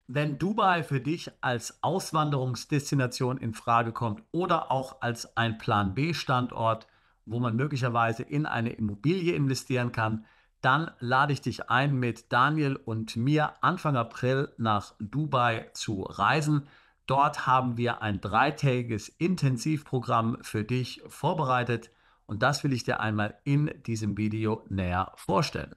Wenn Dubai für dich als Auswanderungsdestination in Frage kommt oder auch als ein Plan B-Standort, wo man möglicherweise in eine Immobilie investieren kann, dann lade ich dich ein, mit Daniel und mir Anfang April nach Dubai zu reisen. Dort haben wir ein dreitägiges Intensivprogramm für dich vorbereitet und das will ich dir einmal in diesem Video näher vorstellen.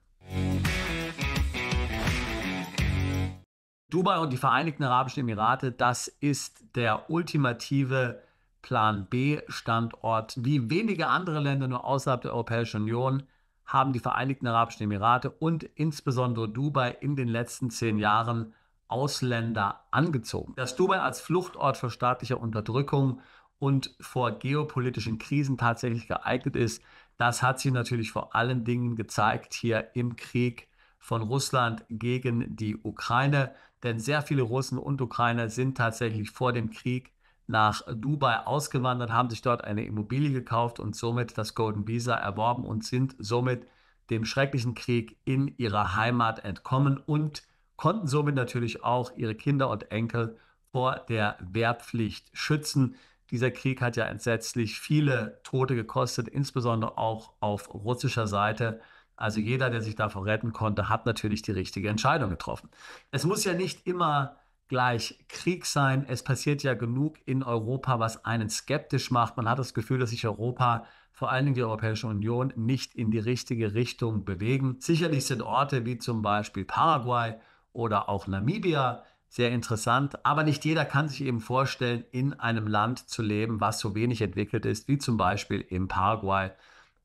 Dubai und die Vereinigten Arabischen Emirate, das ist der ultimative Plan B-Standort. Wie wenige andere Länder nur außerhalb der Europäischen Union haben die Vereinigten Arabischen Emirate und insbesondere Dubai in den letzten 10 Jahren Ausländer angezogen. Dass Dubai als Fluchtort vor staatlicher Unterdrückung und vor geopolitischen Krisen tatsächlich geeignet ist, das hat sich natürlich vor allen Dingen gezeigt hier im Krieg von Russland gegen die Ukraine. Denn sehr viele Russen und Ukrainer sind tatsächlich vor dem Krieg nach Dubai ausgewandert, haben sich dort eine Immobilie gekauft und somit das Golden Visa erworben und sind somit dem schrecklichen Krieg in ihrer Heimat entkommen und konnten somit natürlich auch ihre Kinder und Enkel vor der Wehrpflicht schützen. Dieser Krieg hat ja entsetzlich viele Tote gekostet, insbesondere auch auf russischer Seite. Also jeder, der sich davor retten konnte, hat natürlich die richtige Entscheidung getroffen. Es muss ja nicht immer gleich Krieg sein. Es passiert ja genug in Europa, was einen skeptisch macht. Man hat das Gefühl, dass sich Europa, vor allen Dingen die Europäische Union, nicht in die richtige Richtung bewegen. Sicherlich sind Orte wie zum Beispiel Paraguay oder auch Namibia sehr interessant, aber nicht jeder kann sich eben vorstellen, in einem Land zu leben, was so wenig entwickelt ist, wie zum Beispiel in Paraguay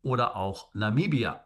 oder auch Namibia.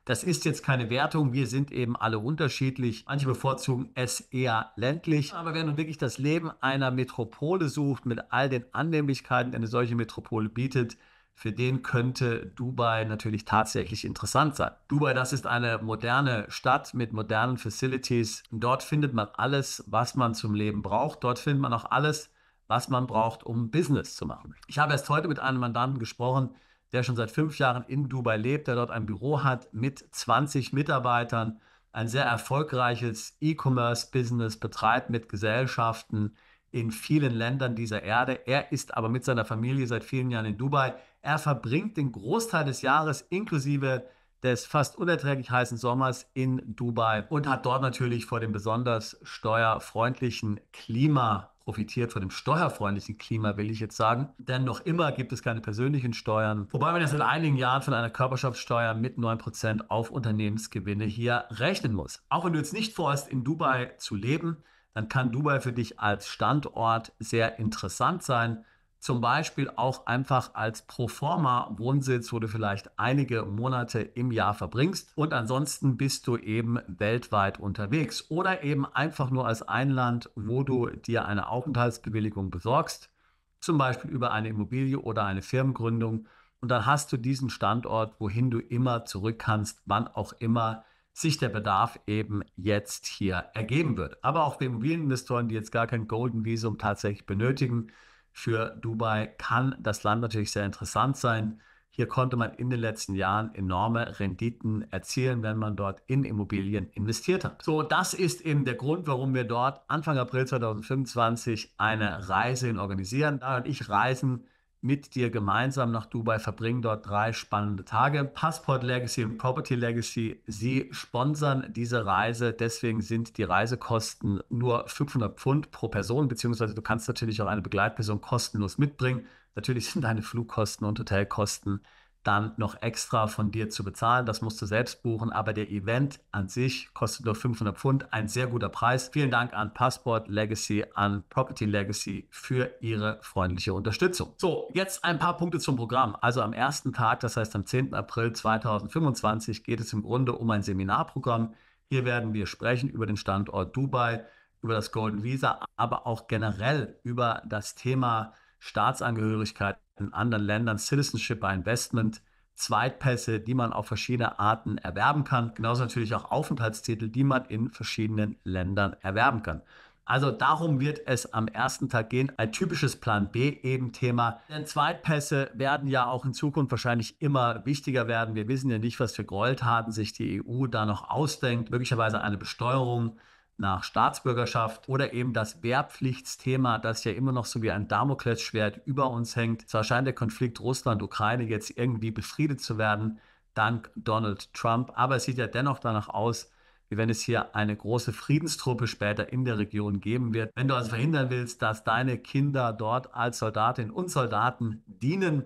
Das ist jetzt keine Wertung, wir sind eben alle unterschiedlich. Manche bevorzugen es eher ländlich. Aber wer nun wirklich das Leben einer Metropole sucht, mit all den Annehmlichkeiten, die eine solche Metropole bietet, für den könnte Dubai natürlich tatsächlich interessant sein. Dubai, das ist eine moderne Stadt mit modernen Facilities. Dort findet man alles, was man zum Leben braucht. Dort findet man auch alles, was man braucht, um Business zu machen. Ich habe erst heute mit einem Mandanten gesprochen, der schon seit 5 Jahren in Dubai lebt, der dort ein Büro hat mit 20 Mitarbeitern, ein sehr erfolgreiches E-Commerce-Business betreibt mit Gesellschaften in vielen Ländern dieser Erde. Er ist aber mit seiner Familie seit vielen Jahren in Dubai. Er verbringt den Großteil des Jahres inklusive des fast unerträglich heißen Sommers in Dubai und hat dort natürlich vor dem besonders steuerfreundlichen Klima profitiert, von dem steuerfreundlichen Klima, will ich jetzt sagen. Denn noch immer gibt es keine persönlichen Steuern. Wobei man ja seit einigen Jahren von einer Körperschaftssteuer mit 9% auf Unternehmensgewinne hier rechnen muss. Auch wenn du jetzt nicht vorhast, in Dubai zu leben, dann kann Dubai für dich als Standort sehr interessant sein. Zum Beispiel auch einfach als Proforma-Wohnsitz, wo du vielleicht einige Monate im Jahr verbringst und ansonsten bist du eben weltweit unterwegs oder eben einfach nur als ein Land, wo du dir eine Aufenthaltsbewilligung besorgst, zum Beispiel über eine Immobilie oder eine Firmengründung und dann hast du diesen Standort, wohin du immer zurück kannst, wann auch immer sich der Bedarf eben jetzt hier ergeben wird. Aber auch für Immobilieninvestoren, die jetzt gar kein Golden Visum tatsächlich benötigen, für Dubai kann das Land natürlich sehr interessant sein. Hier konnte man in den letzten Jahren enorme Renditen erzielen, wenn man dort in Immobilien investiert hat. So, das ist eben der Grund, warum wir dort Anfang April 2025 eine Reise organisieren. Da und ich reisen mit dir gemeinsam nach Dubai, verbringen dort 3 spannende Tage. Passport Legacy und Property Legacy, sie sponsern diese Reise. Deswegen sind die Reisekosten nur 500 Pfund pro Person, beziehungsweise du kannst natürlich auch eine Begleitperson kostenlos mitbringen. Natürlich sind deine Flugkosten und Hotelkosten dann noch extra von dir zu bezahlen. Das musst du selbst buchen, aber der Event an sich kostet nur 500 Pfund. Ein sehr guter Preis. Vielen Dank an Passport Legacy, an Property Legacy für ihre freundliche Unterstützung. So, jetzt ein paar Punkte zum Programm. Also am ersten Tag, das heißt am 10. April 2025, geht es im Grunde um ein Seminarprogramm. Hier werden wir sprechen über den Standort Dubai, über das Golden Visa, aber auch generell über das Thema Staatsangehörigkeit in anderen Ländern, Citizenship by Investment, Zweitpässe, die man auf verschiedene Arten erwerben kann. Genauso natürlich auch Aufenthaltstitel, die man in verschiedenen Ländern erwerben kann. Also darum wird es am ersten Tag gehen. Ein typisches Plan B eben Thema. Denn Zweitpässe werden ja auch in Zukunft wahrscheinlich immer wichtiger werden. Wir wissen ja nicht, was für Gräueltaten sich die EU da noch ausdenkt. Möglicherweise eine Besteuerung nach Staatsbürgerschaft oder eben das Wehrpflichtsthema, das ja immer noch so wie ein Damoklesschwert über uns hängt. Zwar scheint der Konflikt Russland-Ukraine jetzt irgendwie befriedet zu werden, dank Donald Trump, aber es sieht ja dennoch danach aus, wie wenn es hier eine große Friedenstruppe später in der Region geben wird. Wenn du also verhindern willst, dass deine Kinder dort als Soldatinnen und Soldaten dienen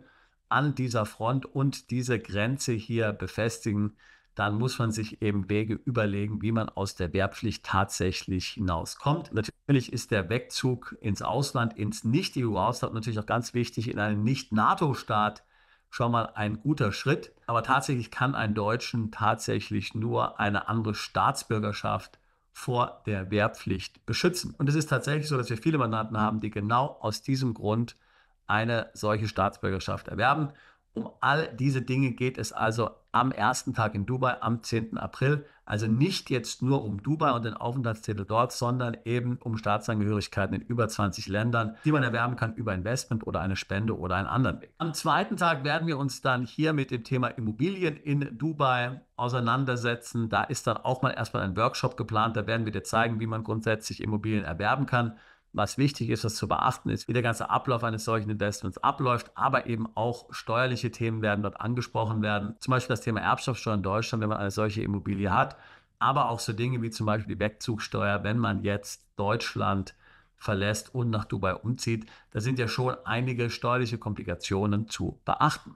an dieser Front und diese Grenze hier befestigen, dann muss man sich eben Wege überlegen, wie man aus der Wehrpflicht tatsächlich hinauskommt. Natürlich ist der Wegzug ins Ausland, ins Nicht-EU-Ausland natürlich auch ganz wichtig, in einen Nicht-NATO-Staat schon mal ein guter Schritt. Aber tatsächlich kann ein Deutschen tatsächlich nur eine andere Staatsbürgerschaft vor der Wehrpflicht beschützen. Und es ist tatsächlich so, dass wir viele Mandanten haben, die genau aus diesem Grund eine solche Staatsbürgerschaft erwerben. Um all diese Dinge geht es also am ersten Tag in Dubai, am 10. April. Also nicht jetzt nur um Dubai und den Aufenthaltstitel dort, sondern eben um Staatsangehörigkeiten in über 20 Ländern, die man erwerben kann über Investment oder eine Spende oder einen anderen Weg. Am zweiten Tag werden wir uns dann hier mit dem Thema Immobilien in Dubai auseinandersetzen. Da ist dann auch mal erstmal ein Workshop geplant. Da werden wir dir zeigen, wie man grundsätzlich Immobilien erwerben kann. Was wichtig ist, was zu beachten ist, wie der ganze Ablauf eines solchen Investments abläuft, aber eben auch steuerliche Themen werden dort angesprochen werden. Zum Beispiel das Thema Erbschaftssteuer in Deutschland, wenn man eine solche Immobilie hat, aber auch so Dinge wie zum Beispiel die Wegzugsteuer, wenn man jetzt Deutschland verlässt und nach Dubai umzieht. Da sind ja schon einige steuerliche Komplikationen zu beachten.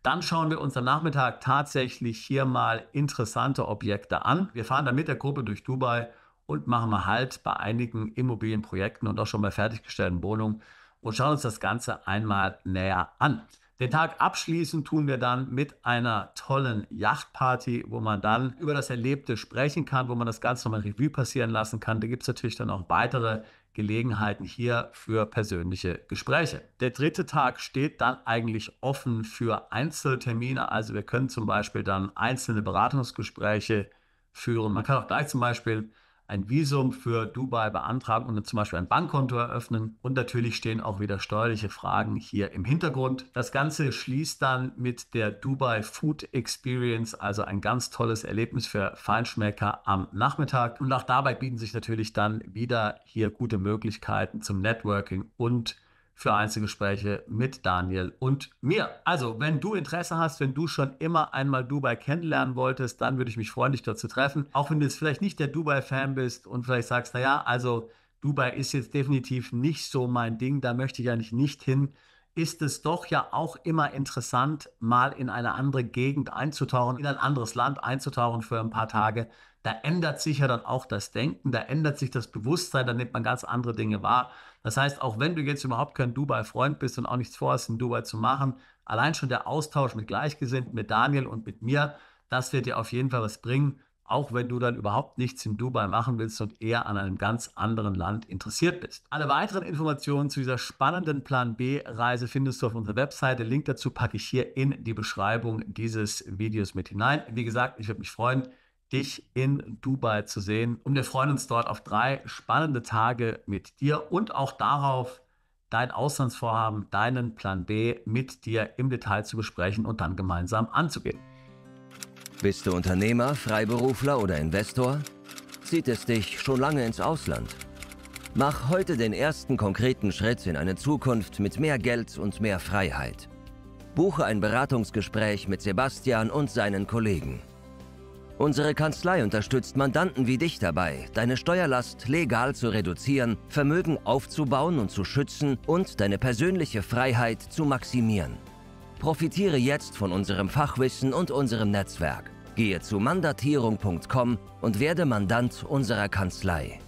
Dann schauen wir uns am Nachmittag tatsächlich hier mal interessante Objekte an. Wir fahren dann mit der Gruppe durch Dubai und machen mal Halt bei einigen Immobilienprojekten und auch schon bei fertiggestellten Wohnungen und schauen uns das Ganze einmal näher an. Den Tag abschließen tun wir dann mit einer tollen Yachtparty, wo man dann über das Erlebte sprechen kann, wo man das Ganze nochmal Revue passieren lassen kann. Da gibt es natürlich dann auch weitere Gelegenheiten hier für persönliche Gespräche. Der dritte Tag steht dann eigentlich offen für Einzeltermine. Also wir können zum Beispiel dann einzelne Beratungsgespräche führen. Man kann auch gleich zum Beispiel ein Visum für Dubai beantragen und dann zum Beispiel ein Bankkonto eröffnen. Und natürlich stehen auch wieder steuerliche Fragen hier im Hintergrund. Das Ganze schließt dann mit der Dubai Food Experience, also ein ganz tolles Erlebnis für Feinschmecker am Nachmittag. Und auch dabei bieten sich natürlich dann wieder hier gute Möglichkeiten zum Networking und für Einzelgespräche mit Daniel und mir. Also, wenn du Interesse hast, wenn du schon immer einmal Dubai kennenlernen wolltest, dann würde ich mich freuen, dich dort zu treffen. Auch wenn du jetzt vielleicht nicht der Dubai-Fan bist und vielleicht sagst, naja, also Dubai ist jetzt definitiv nicht so mein Ding, da möchte ich eigentlich nicht hin, ist es doch ja auch immer interessant, mal in eine andere Gegend einzutauchen, in ein anderes Land einzutauchen für ein paar Tage. Da ändert sich ja dann auch das Denken, da ändert sich das Bewusstsein, da nimmt man ganz andere Dinge wahr. Das heißt, auch wenn du jetzt überhaupt kein Dubai-Freund bist und auch nichts vorhast, in Dubai zu machen, allein schon der Austausch mit Gleichgesinnten, mit Daniel und mit mir, das wird dir auf jeden Fall was bringen, auch wenn du dann überhaupt nichts in Dubai machen willst und eher an einem ganz anderen Land interessiert bist. Alle weiteren Informationen zu dieser spannenden Plan B-Reise findest du auf unserer Webseite. Link dazu packe ich hier in die Beschreibung dieses Videos mit hinein. Wie gesagt, ich würde mich freuen, dich in Dubai zu sehen. Und wir freuen uns dort auf 3 spannende Tage mit dir und auch darauf, dein Auslandsvorhaben, deinen Plan B mit dir im Detail zu besprechen und dann gemeinsam anzugehen. Bist du Unternehmer, Freiberufler oder Investor? Zieht es dich schon lange ins Ausland? Mach heute den ersten konkreten Schritt in eine Zukunft mit mehr Geld und mehr Freiheit. Buche ein Beratungsgespräch mit Sebastian und seinen Kollegen. Unsere Kanzlei unterstützt Mandanten wie dich dabei, deine Steuerlast legal zu reduzieren, Vermögen aufzubauen und zu schützen und deine persönliche Freiheit zu maximieren. Profitiere jetzt von unserem Fachwissen und unserem Netzwerk. Gehe zu mandatierung.com und werde Mandant unserer Kanzlei.